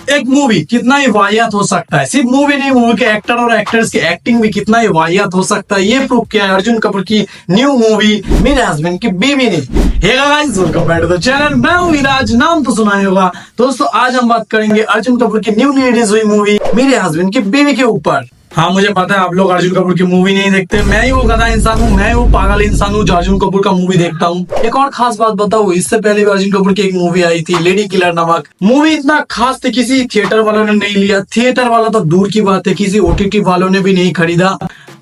एक मूवी कितना ही वाहियात हो सकता है, सिर्फ मूवी नहीं, मूवी के एक्टर और एक्टर्स की एक्टिंग भी कितना ही वाहियात हो सकता है, ये प्रूव किया है अर्जुन कपूर की न्यू मूवी मेरे हस्बैंड की बीवी ने। Hey guys, welcome back to the channel. मैं हूं विराज, नाम तो सुना ही होगा दोस्तों। आज हम बात करेंगे अर्जुन कपूर की न्यू रिलीज हुई मूवी मेरे हस्बैंड की बीवी के ऊपर। हाँ, मुझे पता है आप लोग अर्जुन कपूर की मूवी नहीं देखते। मैं ही वो गधा इंसान हूँ, मैं वो पागल इंसान हूँ जो अर्जुन कपूर का मूवी देखता हूँ। एक और खास बात बताऊँ, इससे पहले भी अर्जुन कपूर की एक मूवी आई थी लेडी किलर नामक। मूवी इतना खास थी, किसी थिएटर वालों ने नहीं लिया, थिएटर वाला तो दूर की बात है, किसी ओटीटी वालों ने भी नहीं खरीदा,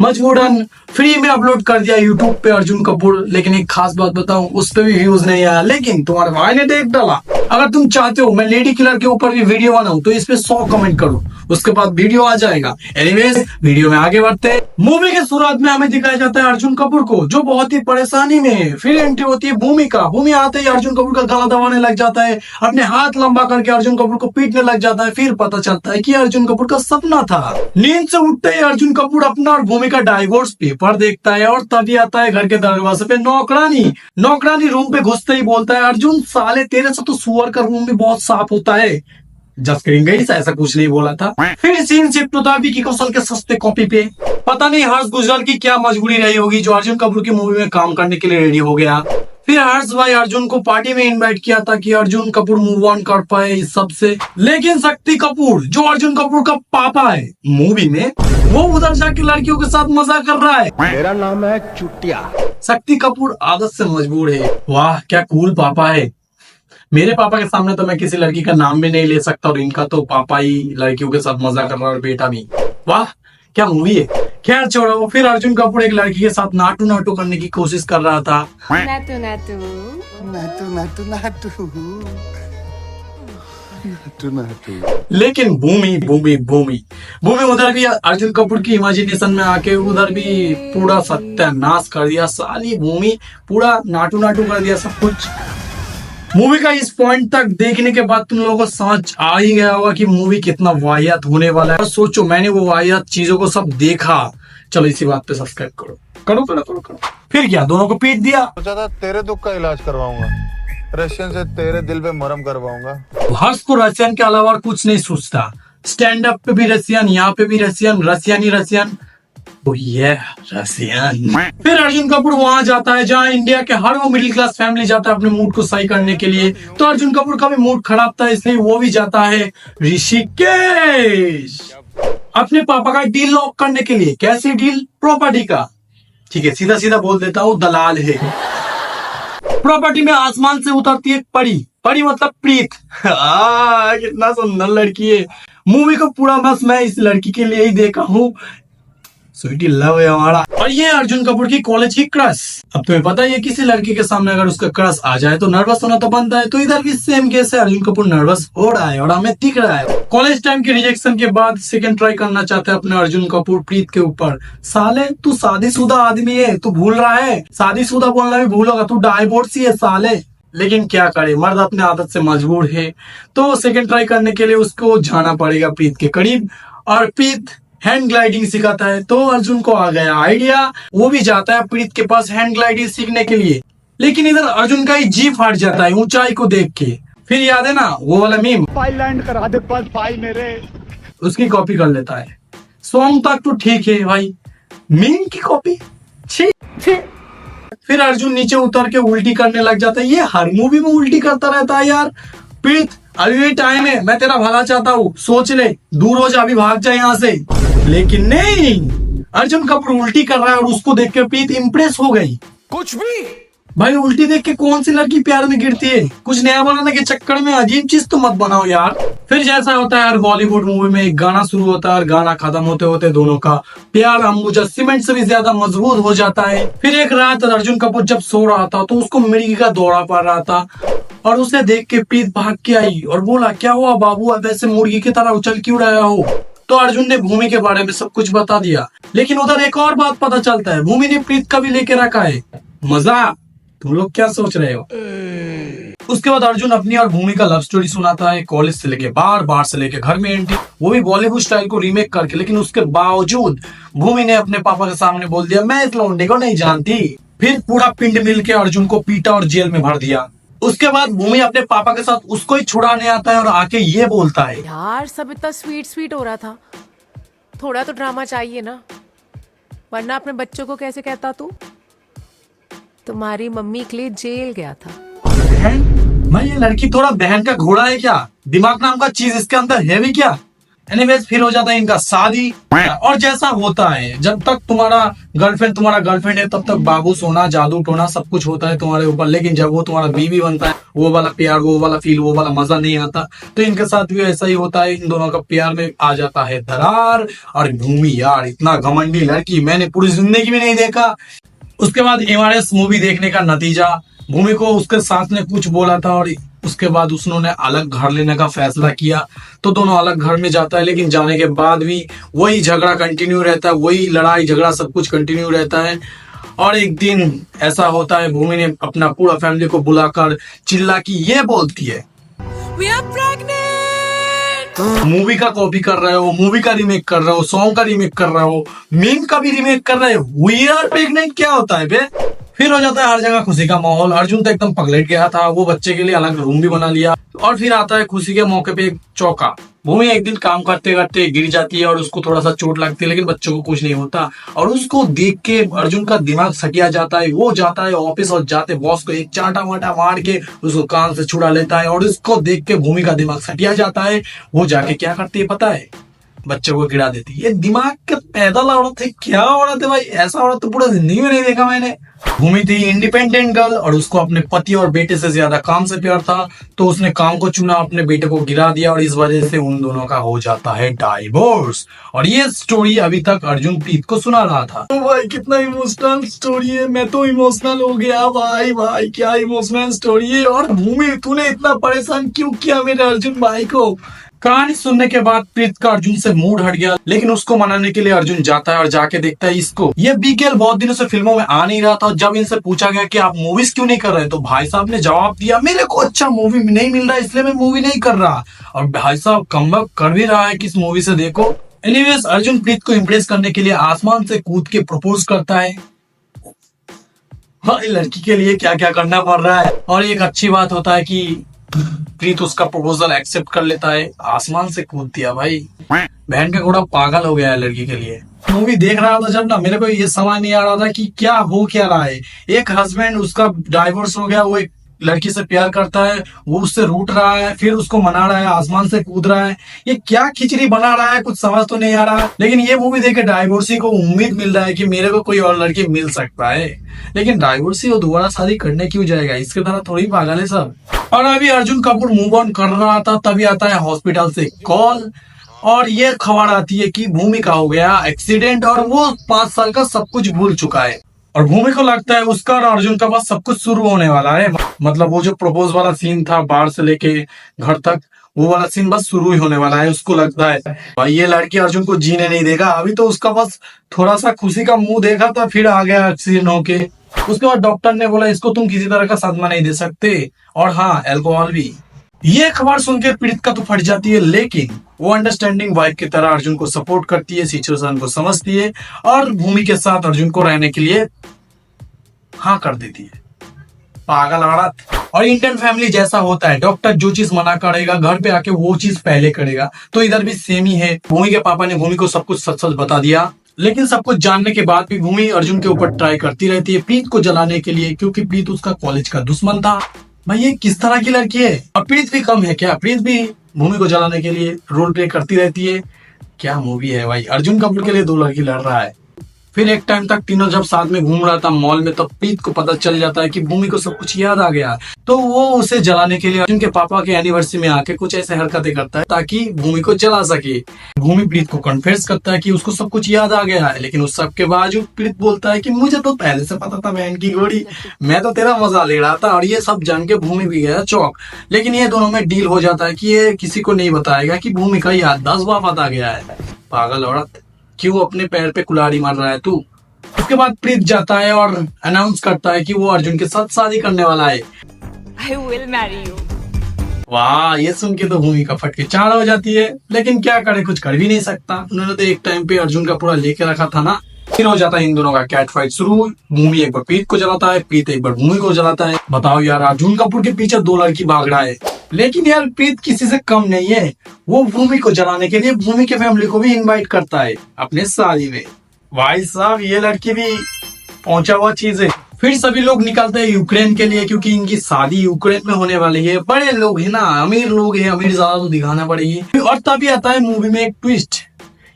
मजबूरन फ्री में अपलोड कर दिया यूट्यूब पे अर्जुन कपूर। लेकिन एक खास बात बताऊं, उस पे भी व्यूज नहीं आया, लेकिन तुम्हारे भाई ने देख डाला। अगर तुम चाहते हो मैं लेडी किलर के ऊपर भी वीडियो बनाऊं तो इस पे 100 कमेंट करो, उसके बाद वीडियो आ जाएगा। एनीवेज, वीडियो में आगे बढ़ते हैं। मूवी के शुरुआत में हमें दिखाया जाता है अर्जुन कपूर को जो बहुत ही परेशानी में है। फिर एंट्री होती है भूमि आते ही अर्जुन कपूर का गला दबाने लग जाता है, अपने हाथ लंबा करके अर्जुन कपूर को पीटने लग जाता है। फिर पता चलता है कि अर्जुन कपूर का सपना था। नींद से उठते ही अर्जुन कपूर अपना और भूमि का डाइवोर्स पेपर देखता है और तभी आता है घर के दरवाजे पे नौकरानी रूम पे घुसते ही बोलता है, अर्जुन साले तेरे से तो सुअर का रूम भी बहुत साफ होता है। जस्ट किडिंग गाइस, ऐसा कुछ नहीं बोला था। फिर सीन शिफ्ट होता है विकी कौशल के सस्ते कॉपी पे। पता नहीं हर्ष गुजराल की क्या मजबूरी रही होगी जो अर्जुन कपूर की मूवी में काम करने के लिए रेडी हो गया। फिर हर्ष भाई अर्जुन को पार्टी में इनवाइट किया था कि अर्जुन कपूर मूव ऑन कर पाए इस सब से। लेकिन शक्ति कपूर जो अर्जुन कपूर का पापा है मूवी में, वो उधर जाके लड़कियों के साथ मजा कर रहा है। मेरा नाम है चुटिया। शक्ति कपूर आदत से मजबूर है। वाह क्या कूल पापा है। मेरे पापा के सामने तो मैं किसी लड़की का नाम भी नहीं ले सकता, और इनका तो पापा ही लड़कियों के साथ मजा कर रहा है और बेटा भी। वाह क्या मूवी है। खैर छोड़ो, फिर अर्जुन कपूर एक लड़की के साथ नाटू करने की कोशिश कर रहा था। नाटू नाटू नाटू नाटू नाटू नाटू नाटू। लेकिन भूमि उधर भी अर्जुन कपूर की इमेजिनेशन में आके उधर भी पूरा सत्यानाश कर दिया। साली भूमि पूरा नाटू कर दिया सब कुछ। मूवी का इस पॉइंट तक देखने के बाद तुम लोगों को समझ आ ही गया होगा कि मूवी कितना वाहियात होने वाला है। और सोचो, मैंने वो वाहियात चीजों को सब देखा। चलो इसी बात पे सब्सक्राइब करो। फिर क्या, दोनों को पीट दिया। सोचा था तेरे दुख का इलाज करवाऊंगा, रशियन से तेरे दिल पे मरहम करवाऊंगा। हर्ष को रशियन के अलावा और कुछ नहीं सोचता। स्टैंड अप पे भी रशियन, यहाँ पे भी रशियन। रसियन। फिर अर्जुन कपूर वहां जाता है जहां इंडिया के हर वो मिडिल क्लास फैमिली जाता है अपने मूड को सही करने के लिए। तो अर्जुन कपूर का भी मूड खराब था, इसलिए वो भी जाता है ऋषिकेश अपने पापा का डील लॉक करने के लिए। कैसी डील? प्रॉपर्टी का। ठीक है, सीधा बोल देता हूँ, दलाल है। प्रॉपर्टी में आसमान से उतरती है परी मतलब प्रीत। कितना सुंदर लड़की है। मूवी को पूरा बस मैं इस लड़की के लिए ही देखा हूँ। स्वीटी लव है हमारा। और ये अर्जुन कपूर की कॉलेज की क्रश। अब तुम्हें पता है किसी लड़की के सामने अगर उसका क्रश आ जाए तो नर्वस होना तो बनता है। तो इधर भी सेम केस है, अर्जुन कपूर नर्वस हो रहा है और हमें दिख रहा है। कॉलेज टाइम के रिजेक्शन के बाद सेकंड ट्राई करना चाहते हैं अपने अर्जुन कपूर प्रीत के ऊपर। साले तू शादीशुदा आदमी है, तू भूल रहा है, शादीशुदा बोलना भी भूल होगा, तू डाइवोर्सी है साले। लेकिन क्या करे, मर्द अपने आदत से मजबूर है। तो सेकंड ट्राई करने के लिए उसको जाना पड़ेगा प्रीत के करीब। और प्रीत हैंड ग्लाइडिंग सिखाता है, तो अर्जुन को आ गया आइडिया, वो भी जाता है प्रीत के पास हैंड ग्लाइडिंग सीखने के लिए। लेकिन इधर अर्जुन का ही जी फाट जाता है ऊंचाई को देख के। फिर याद है ना वो वाला मीम, फाइल लैंड करा दे बस भाई मेरे। उसकी कॉपी कर लेता है। सॉन्ग तक तो ठीक है भाई, मीम की कॉपी छी। फिर अर्जुन नीचे उतर के उल्टी करने लग जाता है। ये हर मूवी में उल्टी करता रहता है यार। प्रीत अभी भी टाइम है, मैं तेरा भला चाहता हूँ, सोच ले, दूर हो जा, अभी भाग जा यहाँ से। लेकिन नहीं, अर्जुन कपूर उल्टी कर रहा है और उसको देख के प्रीत इम्प्रेस हो गई। कुछ भी भाई उल्टी देख के कौन सी लड़की प्यार में गिरती है। कुछ नया बनाने के चक्कर में अजीब चीज तो मत बनाओ यार। फिर जैसा होता है यार बॉलीवुड मूवी में, एक गाना शुरू होता है और गाना खत्म होते होते दोनों का प्यार अंबुजा सीमेंट से भी ज्यादा मजबूत हो जाता है। फिर एक रात अर्जुन कपूर जब सो रहा था तो उसको मिर्गी का दौरा पड़ रहा था और उसे देख के प्रीत भाग के आई और बोला, क्या हुआ बाबू, अब ऐसे मुर्गी की तरह उछल क्यों रहा हो? तो अर्जुन ने भूमि के बारे में सब कुछ बता दिया। लेकिन उधर एक और बात पता चलता है, भूमि ने प्रीत का भी लेके रखा है। मजा, तुम लोग क्या सोच रहे हो? उसके बाद अर्जुन अपनी और भूमि का लव स्टोरी सुनाता है, कॉलेज से लेके बाहर से लेके घर में एंट्री, वो भी बॉलीवुड स्टाइल को रीमेक करके। लेकिन उसके बावजूद भूमि ने अपने पापा के सामने बोल दिया, मैं इस लौंडे को नहीं जानती। फिर पूरा पिंड मिल के अर्जुन को पीटा और जेल में भर दिया। उसके बाद भूमि अपने पापा के साथ उसको ही छुड़ाने आता है और आके ये बोलता है, यार सब इतना स्वीट स्वीट हो रहा था, थोड़ा तो ड्रामा चाहिए ना, वरना अपने बच्चों को कैसे कहता तू? तुम्हारी मम्मी के लिए जेल गया था। बहन? भाई ये लड़की थोड़ा बहन का घोड़ा है क्या? दिमाग नाम का चीज इसके अंदर है भी क्या? एनीवेज फिर हो जाता है इनका शादी। और जैसा होता है, जब तक तुम्हारा गर्लफ्रेंड है तब तक बाबू सोना जादू टोना सब कुछ होता है तुम्हारे ऊपर, लेकिन जब वो तुम्हारा बीवी बनता है वो वाला प्यार, वो वाला फील, वो वाला मजा नहीं आता। तो इनके साथ भी ऐसा ही होता है, इन दोनों का प्यार में आ जाता है दरार। और भूमि यार इतना घमंडी लड़की मैंने पूरी जिंदगी में नहीं देखा। उसके बाद एमआरएस मूवी देखने का नतीजा, भूमि को उसके साथ ने कुछ बोला था और उसके बाद उसने अलग घर लेने का फैसला किया, तो दोनों अलग घर में जाता है। लेकिन जाने के बाद भी वही झगड़ा कंटिन्यू रहता है, वही लड़ाई झगड़ा सब कुछ कंटिन्यू रहता है। और एक दिन ऐसा होता है, भूमि ने अपना पूरा फैमिली को बुलाकर चिल्ला की ये बोलती है, We are pregnant! मूवी का कॉपी कर रहे हो, मूवी का रीमेक कर रहे हो, सॉन्ग का रीमेक कर रहे हो, मीम का भी रीमेक कर रहे हो, वी आर प्रेग्नेंट क्या होता है बे? फिर हो जाता है हर जगह खुशी का माहौल। अर्जुन तो एकदम पगलेट गया था, वो बच्चे के लिए अलग रूम भी बना लिया। और फिर आता है खुशी के मौके पे एक चौका। भूमि एक दिन काम करते करते गिर जाती है और उसको थोड़ा सा चोट लगती है, लेकिन बच्चों को कुछ नहीं होता। और उसको देख के अर्जुन का दिमाग सटिया जाता है, वो जाता है ऑफिस और जाते बॉस को एक चांटा वाटा मार के उसको कान से छुड़ा लेता है। और उसको देख के भूमि का दिमाग सटिया जाता है, वो जाके क्या करती है पता है? बच्चों को गिरा देती है। ये दिमाग के पैदल औरत है, क्या औरत है भाई, ऐसा औरत तो पूरा जिंदगी में नहीं देखा मैंने। भूमि थी इंडिपेंडेंट गर्ल और उसको अपने पति और बेटे से ज्यादा काम से प्यार था, तो उसने काम को चुना, अपने बेटे को गिरा दिया और इस वजह से उन दोनों का हो जाता है डाइवोर्स। और ये स्टोरी अभी तक अर्जुन प्रीत को सुना रहा था। तो भाई कितना इमोशनल स्टोरी है, मैं तो इमोशनल हो गया भाई। भाई क्या इमोशनल स्टोरी है। और भूमि तूने इतना परेशान क्यों किया मेरे अर्जुन भाई को? कहानी सुनने के बाद प्रीत का अर्जुन से मूड हट गया, लेकिन उसको मनाने के लिए अर्जुन जाता है और जाके देखता है इसको। ये बीकेएल बहुत दिनों से फिल्मों में आ नहीं रहा था। जब इनसे पूछा गया कि आप मूवीज क्यों नहीं कर रहे, तो भाई साहब ने जवाब दिया, मेरे को अच्छा मूवी नहीं मिल रहा इसलिए मैं मूवी नहीं कर रहा। और भाई साहब कमबैक कर भी रहा है किस मूवी से, देखो। एनीवेज अर्जुन प्रीत को इम्प्रेस करने के लिए आसमान से कूद के प्रपोज करता है। भाई लड़की के लिए क्या क्या करना पड़ रहा है। और एक अच्छी बात होता है कि प्रीत उसका प्रपोजल एक्सेप्ट कर लेता है। आसमान से कूद दिया भाई, बहन का घोड़ा पागल हो गया है लड़की के लिए। मूवी देख रहा था जब ना, मेरे को ये समझ नहीं आ रहा था कि क्या हो क्या रहा है। एक हस्बैंड उसका डाइवोर्स हो गया, वो एक लड़की से प्यार करता है, वो उससे रूठ रहा है, फिर उसको मना रहा है, आसमान से कूद रहा है। ये क्या खिचड़ी बना रहा है, कुछ समझ तो नहीं आ रहा। लेकिन ये मूवी देख के डाइवोर्सी को उम्मीद मिल रहा है कि मेरे को कोई और लड़की मिल सकता है। लेकिन डाइवोर्सी वो दोबारा शादी करने क्यों जाएगा, इसके तरह थोड़ी पागल है सब। और अभी अर्जुन कपूर मूव ऑन कर रहा था, तभी आता है हॉस्पिटल से कॉल और ये खबर आती है कि भूमि का हो गया एक्सीडेंट और वो 5 साल का सब कुछ भूल चुका है। और भूमि को लगता है उसका और अर्जुन का बस सब कुछ शुरू होने वाला है। मतलब वो जो प्रपोज वाला सीन था बाहर से लेके घर तक, वो वाला सीन बस शुरू ही होने वाला है। उसको लगता है भाई ये लड़की अर्जुन को जीने नहीं देगा। अभी तो उसका बस थोड़ा सा खुशी का मुंह देखा था, फिर आ गया एक्सीडेंट होके। उसके बाद डॉक्टर ने बोला इसको तुम किसी तरह का सदमा नहीं दे सकते, और हाँ अल्कोहल भी। ये खबर सुनकर पीड़ित का तो फट जाती है, लेकिन वो अंडरस्टैंडिंग वाइफ की तरह अर्जुन को सपोर्ट करती है, सिचुएशन को समझती है और भूमि के साथ अर्जुन को रहने के लिए हाँ कर देती है। पागल औरत। और इंडियन फैमिली जैसा होता है, डॉक्टर जो चीज मना करेगा घर पे आके वो चीज पहले करेगा, तो इधर भी सेम ही है। भूमि के पापा ने भूमि को सब कुछ सच सच बता दिया, लेकिन सब कुछ जानने के बाद भी भूमि अर्जुन के ऊपर ट्राई करती रहती है प्रीत को जलाने के लिए, क्योंकि प्रीत उसका कॉलेज का दुश्मन था। भाई ये किस तरह की लड़की है। और प्रीत भी कम है क्या, प्रीत भी भूमि को जलाने के लिए रोल प्ले करती रहती है। क्या मूवी है भाई, अर्जुन कपूर के लिए 2 लड़की लड़ रहा है। फिर एक टाइम तक तीनों जब साथ में घूम रहा था मॉल में, तब प्रीत को पता चल जाता है कि भूमि को सब कुछ याद आ गया, तो वो उसे जलाने के लिए अर्जुन के पापा के एनिवर्सरी में आके कुछ ऐसे हरकतें करता है ताकि भूमि को जला सके। भूमि प्रीत को कन्फेस करता है कि उसको सब कुछ याद आ गया है, लेकिन उस सब के बावजूद प्रीत बोलता है कि मुझे तो पहले से पता था बहन की घोड़ी, मैं तो तेरा मजा ले रहा था। और ये सब जान के भूमि भी गया चौक। लेकिन ये दोनों में डील हो जाता है कि ये किसी को नहीं बताएगा कि भूमि का याददाश्त वापस आ गया है। पागल औरत, क्यों अपने पैर पे कुल्हाड़ी मार रहा है तू। उसके बाद प्रीत जाता है और अनाउंस करता है कि वो अर्जुन के साथ शादी करने वाला है। I will marry you. वाह, ये सुन के तो भूमि का फटके चार हो जाती है, लेकिन क्या करे, कुछ कर भी नहीं सकता। उन्होंने तो एक टाइम पे अर्जुन का पूरा लेके रखा था ना। फिर हो जाता है इन दोनों का कैट फाइट शुरू। भूमि एक बार प्रीत को जलाता है, प्रीत एक बार भूमि को जलाता है। बताओ यार, अर्जुन कपूर के पीछे दो लड़की भाग रहा है, लेकिन यार प्रीत किसी से कम नहीं है। वो भूमि को जलाने के लिए भूमि के फैमिली को भी इनवाइट करता है अपने शादी में। भाई साहब, ये लड़की भी पहुंचा हुआ चीज है। फिर सभी लोग निकलते हैं यूक्रेन के लिए, क्योंकि इनकी शादी यूक्रेन में होने वाली है। बड़े लोग हैं ना, अमीर लोग हैं, अमीर ज्यादा तो दिखाना पड़ेगी। और तभी आता है मूवी में एक ट्विस्ट।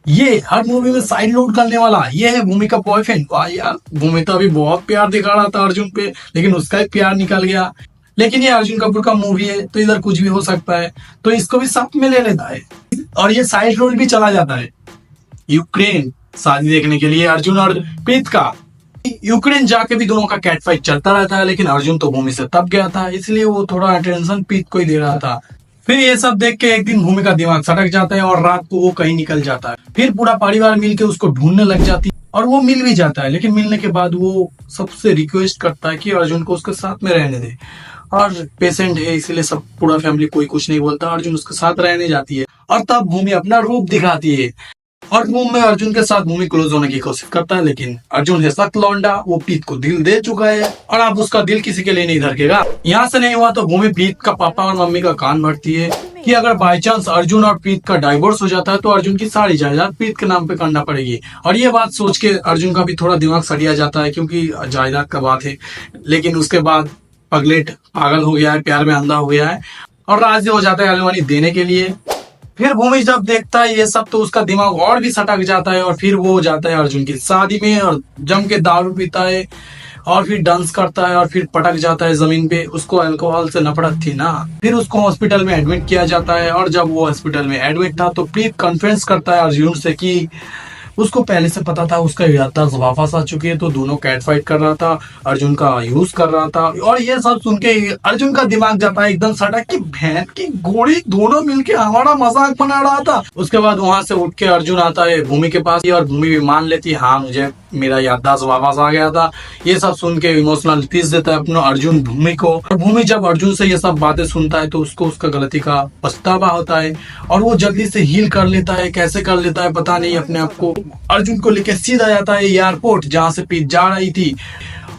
ये हर मूवी में साइड लोड करने वाला ये है भूमि का बॉयफ्रेंड। वाह यार, भूमि तो अभी बहुत प्यार दिखा रहा था अर्जुन पे, लेकिन उसका ही प्यार निकल गया। लेकिन ये अर्जुन कपूर का मूवी है तो इधर कुछ भी हो सकता है, तो इसको भी साथ में ले लेता है और ये साइड रोड भी चला जाता है यूक्रेन शादी देखने के लिए अर्जुन और प्रीत का। यूक्रेन जाके भी दोनों का कैट फाइट चलता रहता है, लेकिन अर्जुन तो भूमि से तब गया था, इसलिए वो थोड़ा अटेंशन प्रीत को ही दे रहा था। फिर ये सब देख के एक दिन भूमि का दिमाग सटक जाता है और रात को वो कहीं निकल जाता है। फिर पूरा परिवार मिलके उसको ढूंढने लग जाती है और वो मिल भी जाता है। लेकिन मिलने के बाद वो सबसे रिक्वेस्ट करता है कि अर्जुन को उसके साथ में रहने दे, और पेशेंट है इसलिए सब पूरा फैमिली कोई कुछ नहीं बोलता। अर्जुन उसके साथ रहने जाती है और तब भूमि अपना रूप दिखाती है और रूम में अर्जुन के साथ भूमि क्लोज होने की कोशिश करता है। लेकिन अर्जुन है सख्त लौंडा, वो प्रीत को दिल दे चुका है और अब उसका दिल किसी के लिए नहीं धड़केगा। यहाँ से नहीं हुआ तो भूमि प्रीत का पापा और मम्मी का कान भरती है कि अगर बाई चांस अर्जुन और प्रीत का डाइवोर्स हो जाता है तो अर्जुन की सारी जायदाद प्रीत के नाम पे करना पड़ेगी। और ये बात सोच के अर्जुन का भी थोड़ा दिमाग सड़िया जाता है, क्योंकि जायदाद का बात है। लेकिन उसके बाद पगलेट पागल हो गया है, प्यार में अंधा हो गया है और राजी हो जाता है एलवानी देने के लिए। फिर भूमि जब देखता है ये सब तो उसका दिमाग और भी सटक जाता है और फिर वो जाता है अर्जुन की शादी में और जम के दारू पीता है और फिर डांस करता है और फिर पटक जाता है जमीन पे। उसको अल्कोहल से नफरत थी ना। फिर उसको हॉस्पिटल में एडमिट किया जाता है और जब वो हॉस्पिटल में एडमिट था तो प्रीत कॉन्फ्रेंस करता है अर्जुन से कि उसको पहले से पता था उसका याददाश्त वापस आ चुकी है, तो दोनों कैट फाइट कर रहा था, अर्जुन का यूज कर रहा था। और ये सब सुन के अर्जुन का दिमाग जाता है एकदम सटक कि भैंस की घोड़ी, दोनों मिलके हमारा मजाक बना रहा था। उसके बाद वहां से उठ के अर्जुन आता है भूमि के पास और भूमि भी मान लेती है, हाँ मुझे मेरा याददाश्त वापस आ गया था। ये सब सुन के इमोशनल तीस देता है अपना अर्जुन भूमि को। और भूमि जब अर्जुन से ये सब बातें सुनता है तो उसको उसका गलती का पछतावा होता है और वो जल्दी से हील कर लेता है। कैसे कर लेता है पता नहीं, अपने आप को अर्जुन को लेके सीधा जाता है एयरपोर्ट जहाँ से प्रीत जा रही थी।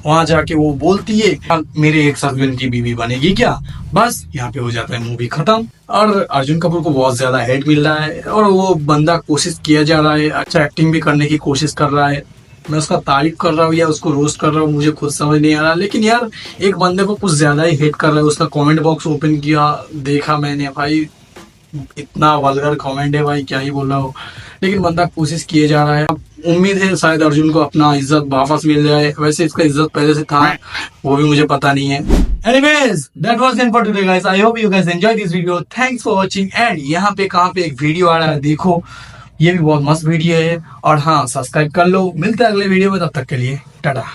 वहां जाके वो बोलती है मेरे एक हस्बैंड की बीवी बनेगी क्या। बस यहाँ पे हो जाता है मूवी खत्म। और अर्जुन कपूर को बहुत ज्यादा हेट मिल रहा है और वो बंदा कोशिश किया जा रहा है, अच्छा एक्टिंग भी करने की कोशिश कर रहा है। मैं उसका तारीफ कर रहा हूँ या उसको रोस्ट कर रहा हूँ मुझे खुद समझ नहीं आ रहा। लेकिन यार एक बंदे को कुछ ज्यादा ही हेट कर रहा है। उसका कमेंट बॉक्स ओपन किया, देखा मैंने, भाई इतना वल्गर कमेंट है भाई, क्या ही बोल रहा हूँ। लेकिन बंदा कोशिश किए जा रहा है। उम्मीद है शायद अर्जुन को अपना इज्जत वापस मिल जाए। वैसे इसका इज्जत पहले से था, वो भी मुझे पता नहीं है। Anyways, that was it for today guys. I hope you guys enjoyed this video. Thanks for watching. And यहाँ पे कहाँ पे एक वीडियो आ रहा है देखो, ये भी बहुत मस्त वीडियो है। और हाँ, सब्सक्राइब कर लो। मिलते हैं अगले वीडियो में, तब तक के लिए टाटा।